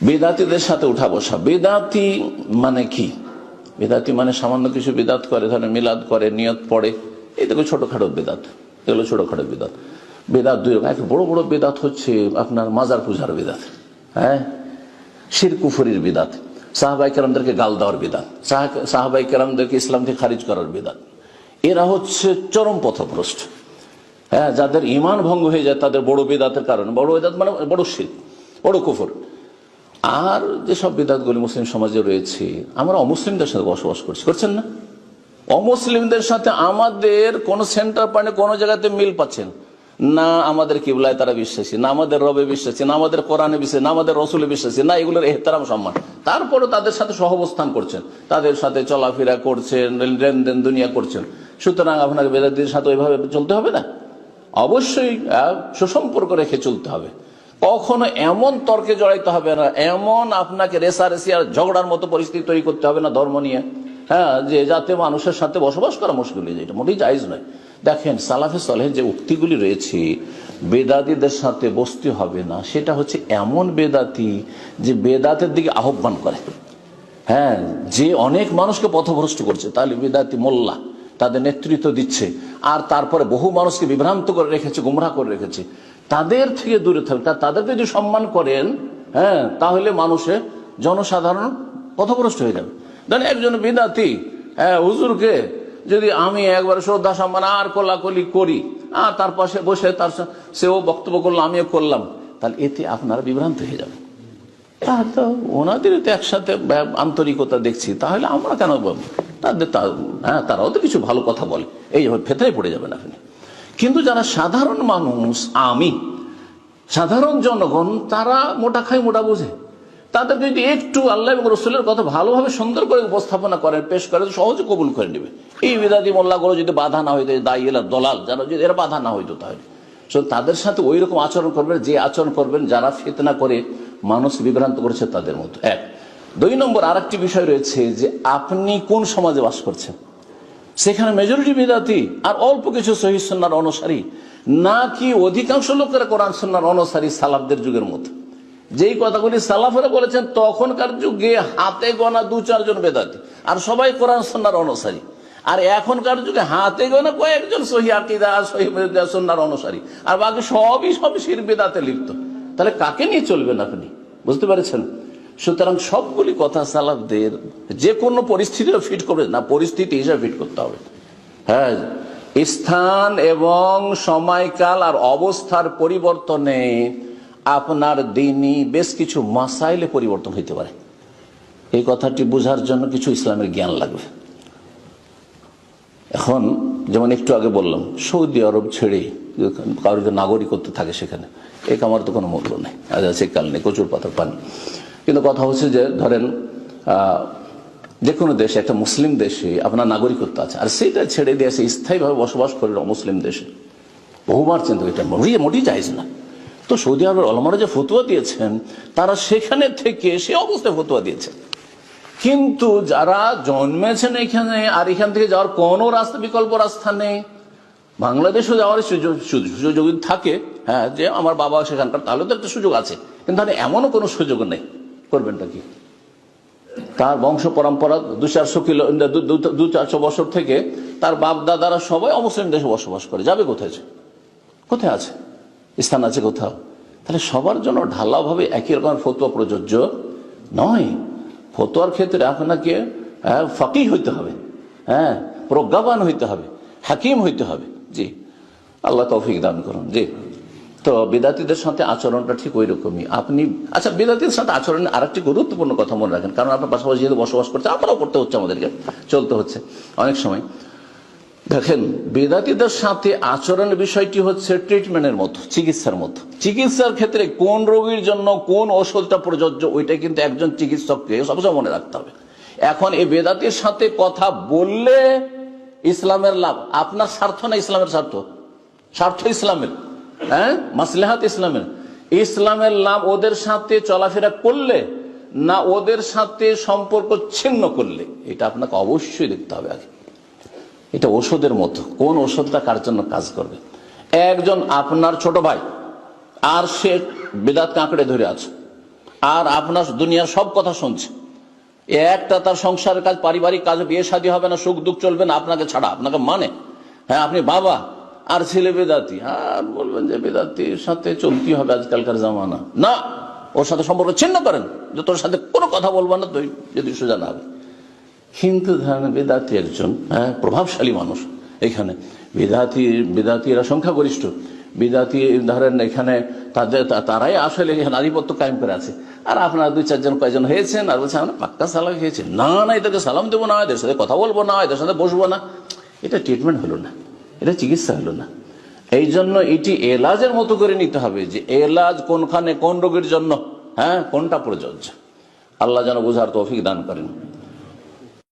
বেদাতীদের সাথে উঠা বসা। বেদাতি মানে কি? বেদাতি মানে সামান্য কিছু বিদাত করে, ধরেন মিলাদ করে, নিয়ত পড়ে, এই দেখো ছোটখাটো বেদাত, এগুলো ছোটখাটো বেদাত। বেদাত দুই রকম, এক বড় বড় বেদাত হচ্ছে আপনার মাজার পূজার বেদাত, হ্যাঁ, শিরক কুফরির বিদাত, সাহাবায়ে কেরামদেরকে গাল দেওয়ার বিদাত, সাহাবায়ে কেরামদেরকে ইসলাম থেকে খারিজ করার বিদাত। এরা হচ্ছে চরম পথভ্রষ্ট, হ্যাঁ, যাদের ঈমান ভঙ্গ হয়ে যায় তাদের বড় বিদাতের কারণে। বড় বিদাত মানে বড় শিরক, বড় কুফর। আর যেসব বিদাতগুলি মুসলিম সমাজে রয়েছে, আমরা অমুসলিমদের সাথে বসবাস করছি, করছেন না? অমুসলিমদের সাথে আমাদের কোন সেন্টার পয়েন্টে কোন জায়গাতে মিল পাচ্ছেন না? আমাদের কিবলায় তারা বিশ্বাসী না, আমাদের রবে বিশ্বাসী না, আমাদের কোরআনে বিশ্বাসী না, আমাদের রসুলে বিশ্বাসী না, এগুলোর এহতারাম সম্মান। তারপরে তাদের সাথে সহাবস্থান করছেন, তাদের সাথে চলাফেরা করছেন, লেনদেন দুনিয়া করছেন। সুতরাং আপনাকে বেদাতীদের সাথে ওইভাবে চলতে হবে না, অবশ্যই সুসম্পর্ক রেখে চলতে হবে। কখনো এমন তর্কে জড়াইতে হবে না, এমন আপনাকে রেসারেসি আর ঝগড়ার মতো পরিস্থিতি তৈরি করতে হবে না ধর্ম নিয়ে, হ্যাঁ, যে যাতে মানুষের সাথে বসবাস করা মুশকিল হয়ে যায়, এটা মোটেই জায়েজ নয়। দেখেন সালাফে সালেহের যে উক্তিগুলি রয়েছে, বেদাতীদের সাথে বসতে হবে না, সেটা হচ্ছে এমন বেদাতি যে বেদাতের দিকে আহ্বান করে, হ্যাঁ, যে অনেক মানুষকে পথভ্রষ্ট করছে, তাহলে বেদাতি মোল্লা তাদের নেতৃত্ব দিচ্ছে, আর তারপরে বহু মানুষকে বিভ্রান্ত করে রেখেছে, গুমরাহ করে রেখেছে। তাদের থেকে দূরে থাকবে, তাদেরকে যদি সম্মান করেন, হ্যাঁ, তাহলে মানুষের জনসাধারণ পথভ্রষ্ট হয়ে যাবে। ধরেন একজন বিদাতি, হ্যাঁ, হুজুরকে যদি আমি একবার শ্রদ্ধা সম্মান আর কোলাকুলি করি, আর তার পাশে বসে তার সেও বক্তব্য করলো, আমিও করলাম, তাহলে এতে আপনারা বিভ্রান্ত হয়ে যাবেন। তাহলে তো ওনাদের তো একসাথে আন্তরিকতা দেখছি, তাহলে আমরা কেন তাদের, হ্যাঁ, তারাও তো কিছু ভালো কথা বলে, এই ফেতরায় পড়ে যাবেন আপনি। কিন্তু যারা সাধারণ মানুষ, আমি সাধারণ জনগণ, তারা মোটা খায় মোটা বোঝে, তাদের যদি একটু আল্লাহ এবং রসুলের কথা ভালোভাবে সুন্দর করে উপস্থাপনা করেন, পেশ করেন, সহজে কবুল করে নেবে। এই বিদাতি মোল্লাগুলো যদি বাধা না হইতো, দায়ীলা দলাল যারা যদি এরা বাধা না হইতো, তাহলে তাদের সাথে ওই রকম আচরণ করবেন, যে আচরণ করবেন যারা ফিতনা করে মানুষ বিভ্রান্ত করেছে তাদের মতো। এক। দুই নম্বর আরেকটি বিষয় রয়েছে যে আপনি কোন সমাজে বাস করছেন, সেখানে মেজরিটি বিদাতি আর অল্প কিছু সহিহ সুন্নাহর অনুসারী, নাকি অধিকাংশ লোকেরা কোরআন সুন্নাহর অনুসারী সালাফদের যুগের মতো। যেই কথাগুলি সালাফেরা বলেছেন তখনকার যুগে হাতে গোনা 2-4 জন বেদাতি, আর সবাই কোরআন সুন্নাহর অনুসারী। আর এখনকার যুগে হাতে গোনা কয়েকজন সহিহ আকীদা, সহিহ সুন্নাহর অনুসারী, আর বাকি সবই শিরক বিদআতে লিপ্ত। তাহলে কাকে নিয়ে চলবেন আপনি? বুঝতে পেরেছেন? সুতরাং সবগুলি কথা সালাফদের যে কোনো পরিস্থিতিতে ফিট করবে না, পরিস্থিতি হিসাবে ফিট করতে হবে। হ্যাঁ, স্থান এবং সময়কাল আর অবস্থার পরিবর্তনে আপনার দিনই বেশ কিছু মাসাইলে পরিবর্তন হইতে পারে। এই কথাটি বোঝার জন্য কিছু ইসলামের জ্ঞান লাগবে। এখন যেমন একটু আগে বললাম, সৌদি আরব ছেড়ে কারোর নাগরিকত্ব থাকে সেখানে, এক আমার তো কোনো মূল্য নেই, সে কাল নেই, প্রচুর পাথর পানি। কিন্তু কথা হচ্ছে যে ধরেন যে কোনো দেশে, একটা মুসলিম দেশে আপনার নাগরিকত্ব আছে, আর সেইটা ছেড়ে দিয়ে সে স্থায়ীভাবে বসবাস করে মুসলিম দেশে, বহুবার চিন্তা, এটা মোটেই জায়েজ না। তো সৌদি আরবের ওলামারা যে ফতোয়া দিয়েছেন, তারা সেখানে থেকে সে অবস্থায় ফতোয়া দিয়েছেন। কিন্তু যারা জন্মেছেন এখানে, আর এখান থেকে যাওয়ার কোনো রাস্তা, বিকল্প রাস্তা নেই, বাংলাদেশও যাওয়ার সুযোগ থাকে, হ্যাঁ, যে আমার বাবা সেখানকার, তাহলে তো একটা সুযোগ আছে। কিন্তু এমনও কোনো সুযোগ নেই, করবেনটা কি? তার বংশ পরম্পরা 200-400 বছর থেকে তার বাপ দাদারা সবাই অমুসলিম দেশে বসবাস করে, যাবে কোথায়? কোথায় আছে স্থান আছে কোথাও? তাহলে সবার জন্য ঢালাওভাবে একই রকম ফতোয়া প্রযোজ্য নয়। ফতোয়ার ক্ষেত্রে আপনাকে ফাকিহ হইতে হবে, হ্যাঁ, প্রজ্ঞাবান হইতে হবে, হাকিম হইতে হবে। জি, আল্লাহ তৌফিক দান করুন। জি, তো বিদাতীদের সাথে আচরণটা ঠিক ওই রকমই। আপনি আচ্ছা, বিদাতীদের সাথে আচরণের আরেকটি গুরুত্বপূর্ণ কথা মনে রাখেন, কারণ আপনার পাশাপাশি যেহেতু বসবাস করছে, আমরাও করতে হচ্ছে, আমাদেরকে চলতে হচ্ছে অনেক সময়। দেখেন, বেদাতীদের সাথে আচরণের বিষয়টি হচ্ছে ট্রিটমেন্টের মতো, চিকিৎসার মতো। চিকিৎসার ক্ষেত্রে কোন রোগীর জন্য কোন ওষুধটা প্রযোজ্য, ওইটা কিন্তু একজন চিকিৎসককে সবসময় মনে রাখতে হবে। এখন এই বেদাতীর সাথে কথা বললে ইসলামের লাভ, আপনার স্বার্থ না ইসলামের স্বার্থ? স্বার্থ ইসলামের, হ্যাঁ, মাসলাহাত ইসলামের। ইসলামের লাভ ওদের সাথে চলাফেরা করলে না ওদের সাথে সম্পর্ক ছিন্ন করলে, এটা আপনাকে অবশ্যই দেখতে হবে আগে। এটা ওষুধের মতো, কোন ওষুধটা কার জন্য কাজ করবে। একজন আপনার ছোট ভাই, আর সে বেদাতকে আঁকড়ে ধরে আছে, আর আপনার দুনিয়ার সব কথা শুনছে, একটা তার সংসারের কাজ, পারিবারিক কাজ, বিয়ে শাদী হবে না, সুখ দুঃখ চলবে না আপনাকে ছাড়া, আপনাকে মানে, হ্যাঁ আপনি বাবা আর ছেলে বেদাতি, হ্যাঁ বলবেন যে বেদাতির সাথে চলতে হবে আজকালকার জামানা, না ওর সাথে সম্পর্ক ছিন্ন করেন, যে তোর সাথে কোনো কথা বলবো না তুই যদি সোজা না হবে। কিন্তু ধরেন বেদাতি একজন প্রভাবশালী মানুষ, এখানে বেদাতিরা সংখ্যাগরিষ্ঠ, বিদাতি ধরেন এখানে তারাই আসলে এখানে আধিপত্য কায়েম করে আছে, আর আপনারা দুই চারজন কয়জন হয়েছেন আর বলছেন আমরা পাক্কা সালাম খেয়েছি, না এদেরকে সালাম দেবো না, এদের সাথে কথা বলবো না, এদের সাথে বসবো না, এটা ট্রিটমেন্ট হলো না, এটা চিকিৎসা হলো না। এই জন্য এটি এলাজের মতো করে নিতে হবে, যে এলাজ কোনখানে কোন রোগের জন্য, কোনটা প্রযোজ্য। আল্লাহ যেন বোঝার তৌফিক দান করেন।